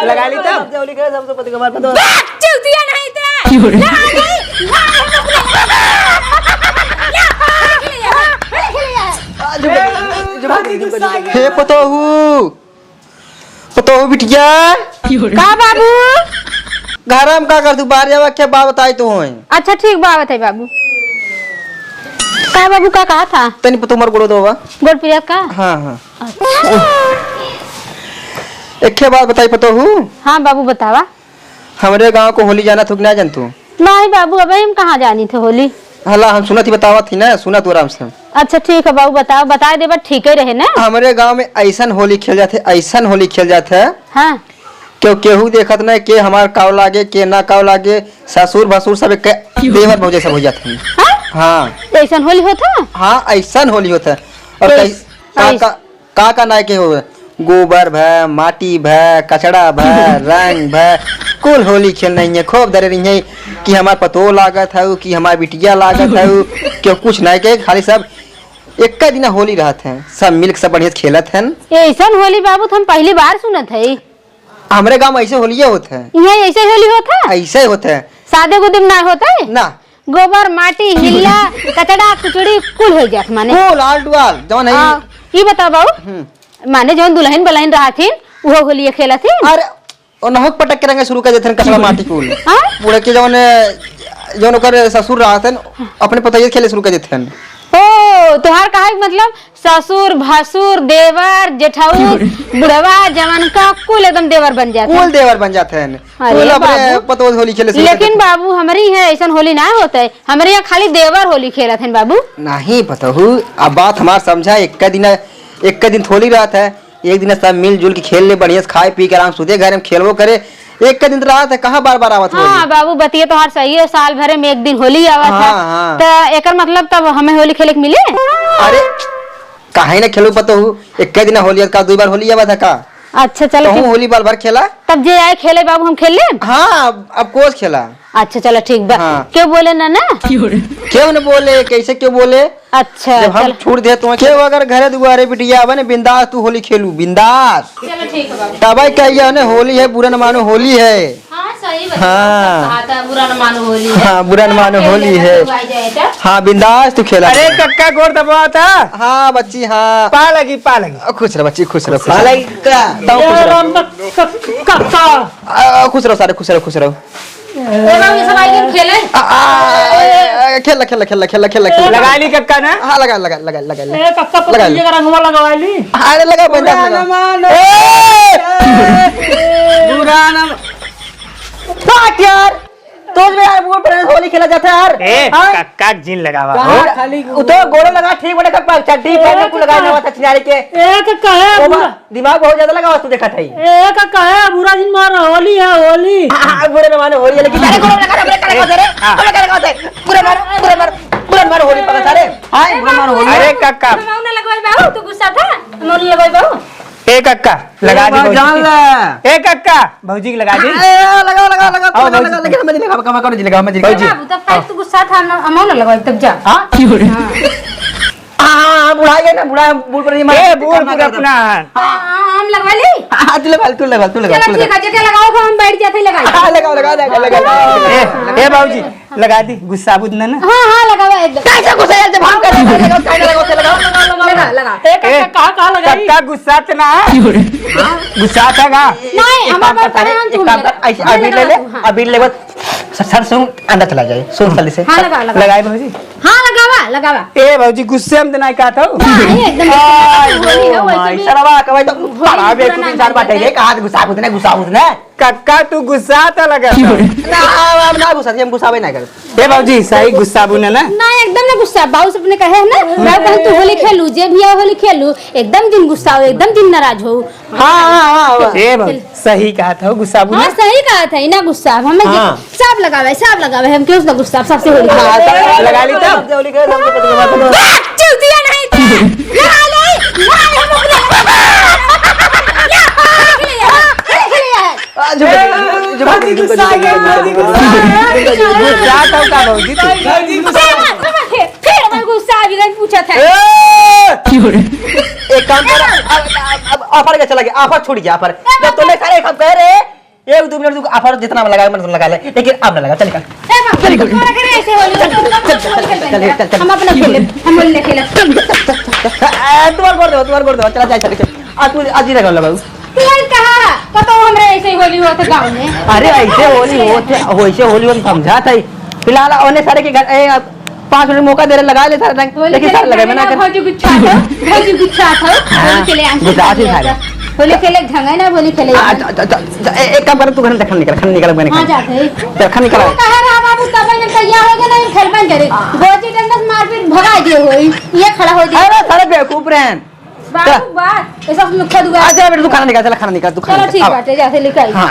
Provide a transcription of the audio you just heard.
लगा ली तब होली खेले सबसे पति कमार पे चलतिया नहीं थे हे पतोहू बिटिया का बाबू घर में का कर तू बाहर जावा क्या बात बताई तो होए। अच्छा ठीक बात है बाबू। का बाबू का कहा था तनी पतो मर गोड़ो दोवा गोड़ प्रिया का। हां हां एक बात बताई पतोहू। हाँ बाबू बतावा। हमारे गांव को होली जाना थुक ना जान तू। नहीं बाबू अबे हम कहाँ जानी थे होली। हला हम सुना थी बतावा थी ना सुना तू आराम से। अच्छा ठीक है बाबू बताओ बता दे बस ठीक ही रहे ना। हमारे गांव में ऐसा होली खेल जाते ऐसा होली खेल जाते है। हाँ क्यों केहू देखत ना के हमार काव लागे के ना काव लागे ससुर भसुर सब देवर भौजे सब हो जाते हैं। हाँ ऐसा होली होता। हाँ ऐसा होली होता है। और का ना के हो गोबर भय माटी भय कचड़ा भय रंग भय कुल होली खेलना है खूब डरे रही है कि हमार पतो लागत है कि हमार बिटिया लागत है क्यों कुछ नहीं के खाली सब एक का दिन होली रहते हैं सब मिलकर सब बढ़िया खेलत हैं। ऐसा होली बाबू हम पहली बार सुनत है। हमारे गांव में ऐसे होली होते हैं। यहाँ ऐसे होली होता है। ऐसे ही होते हैं सादे को दिन ना होता है ना गोबर माटी हिल्ला कचड़ा कुचड़ी कुल हो जात माने कुल आल डुआल जवन है। ये बताओ बाबू माने जवन दुल्हन बलहन रहा थी वो होली खेला थी। अरे और नहक पटक के रंगे शुरू कर देते हैं कचरा माटी कुल पूरे के जवन जवन ओकर ससुर रहते हैं अपने पतैया खेले शुरू कर देते हैं। ओ तोहार कहा मतलब ससुर भसुर देवर जेठाउर बुढ़वा जवान का कुल एकदम देवर बन जाते हैं। कुल देवर बन जाते हैं कुल अपने पतो होली खेले। लेकिन बाबू हमारे यहाँ ऐसा होली ना होता है। हमारे यहाँ खाली देवर होली खेलते हैं बाबू। नहीं पता हूँ अब बात हमार समझा एक दिन थोड़ी रात है एक दिन सब मिलजुल के खेल ले बढ़िया खाए पी के आराम सुधे घर में खेलबो करे एक का दिन रात है कहाँ बार बार आवत। हाँ बाबू बतिए तो हर सही है साल भरे में एक दिन होली आवत है। हाँ। तो एक मतलब तब हमें होली खेले के मिले। अरे काहे ना खेलो पता हूँ एक दिन होली का 2 बार होली आवत है का। अच्छा चलो तो होली बार भर खेला तब जे आए खेले बाबू हम खेल ले। हाँ अब कोच खेला। अच्छा चलो ठीक बा। हाँ। क्यों बोले ना क्यों न बोले कैसे क्यों बोले। अच्छा जब हम छोड़ दे तो क्यों अगर घरे दुआरे बिटिया आवे न बिंदास तू होली खेलू बिंदास। चलो ठीक है बाबू। तब कहिए न होली है बुरा न मानो होली है। हाँ सही बात। हाँ बुरा न मानो होली है। हाँ बुरा न मानो होली है। हाँ बिंदास तू खेला। अरे कक्का गोर दबा था। हाँ बच्ची हाँ पा लगी खुश रहो बच्ची खुश रहो खुश रहो सारे खुश रहो। खेला लगा ली कक्का ना। हाँ लगा कक्का पतंगे का रंगवा लगवा ली। अरे लगा बुरा न यार तो यार वो होली खेला जाता है यार। कक्का जिन लगावा खाली तो गोड़ो लगा ठीक बड़े कप्पा चड्डी पहन के लगाया हुआ था चिनारी के। एक कहे दिमाग बहुत ज्यादा लगा तू देखा था। एक कहे बुरा दिन मार होली है होली। हां बुरे न मानो होली लेकिन अरे गोड़ो लगा रे बुरा मार होली पका सारे। हां बुरा मार होली। अरे कक्का मौना लगवाई बाबू तू गुस्सा था मौनी लगवाई बाबू। ए कक्का लगा दी जान ले। ए कक्का भौजी की लगा दी। लगा लेकिन मैं लगा कमा कर लगा मैं बाबू तब तक तू गुस्सा था मौना लगवाई तब जा। हां बुढ़ा गया ना बूढ़ पर मार। ए बूढ़ अपना हम लगवा ली। हां तू लगा चलो ठीक है जगह लगाओ हम बैठ जाते लगाई। हां लगा ए भौजी लगा दी गुस्सा बुद ना। हां लगावा एकदम कैसे गुस्सा यार जब हम कर लगा ए कक्का कहां लगाई कक्का गुस्सा त ना। गुस्सा था का नहीं हमारा पर हम तुम अभी ले सरसों अंदर चला जाए सोन खाली से। हां लगा लगाई भौजी। हां लगावा ए भौजी गुस्से में नहीं कहा था। नहीं एकदम होली है वैसे भी सरवा कबै तो बड़ा बे तू 3-4 बात है कहा गुस्सा उतने कक्का तू गुस्सा था लगा ना गुस्सा हम गुस्सावे ना कर। ए भौजी सही गुस्सा बुने ना। नहीं एकदम ना गुस्सा बाबू से अपने कहे ना मैं कहूं तू होली खेलू जे भी होली खेलू एकदम दिन गुस्सा हो एकदम दिन नाराज हो। हां ए भौजी सही कहा था गुस्सा बुने। हां सही कहा था ना गुस्सा हमें सब लगावे हम क्यों ना गुस्सा सबसे होली लगा ली तब होली खेले सबसे पति कमार पे चलतिया नहीं थे लगा ले हम अपने गुस्सा आ गया गुस्सा तो का भौजी फिर मैं गुस्सा आ गया पूछा था। एक काम कर अब ऑफर के चला गया ऑफर छूट गया ऑफर जब तुमने सारे सब कह रहे 2 मिनट तू ऑफर जितना लगा मतलब लगा ले, लेकिन अब ना लगा। चल निकल। ए बाबू तुम्हारा करे ऐसे होली चल हम अपना खेले, हम होली खेले। तुम्हार कर दो चला जा चल। आ तू आज ही लगा बाबू। तू कहा पता हमरे ऐसे होली होत गांव में। अरे ऐसे होली होते वैसे होली हम समझा था। फिलहाल ओने सारे के घर 5 मिनट मौका दे रहे लगा ले सारा रंग, लेकिन सारा लगा मैं ना कर। भौजी गुच्छा था होली खेले आंसू गुस्सा से सारे होली खेले ढंगा ना होली खेले। एक काम कर तू घर खन निकल मैंने हां जाते चल खन निकल। कहा रहा बाबू तब ने तैयार हो गए नहीं खेल बन करे गोजी डंडस मारपीट भगा दिए होई ये खड़ा हो दिया। अरे सारे बेवकूफ रहन बाबू बात ऐसा मुखा दुआ। आजा बेटा तू खाना निकाल, चल खाना निकाल तू खाना। चलो ठीक बात है जैसे लिखाई। हां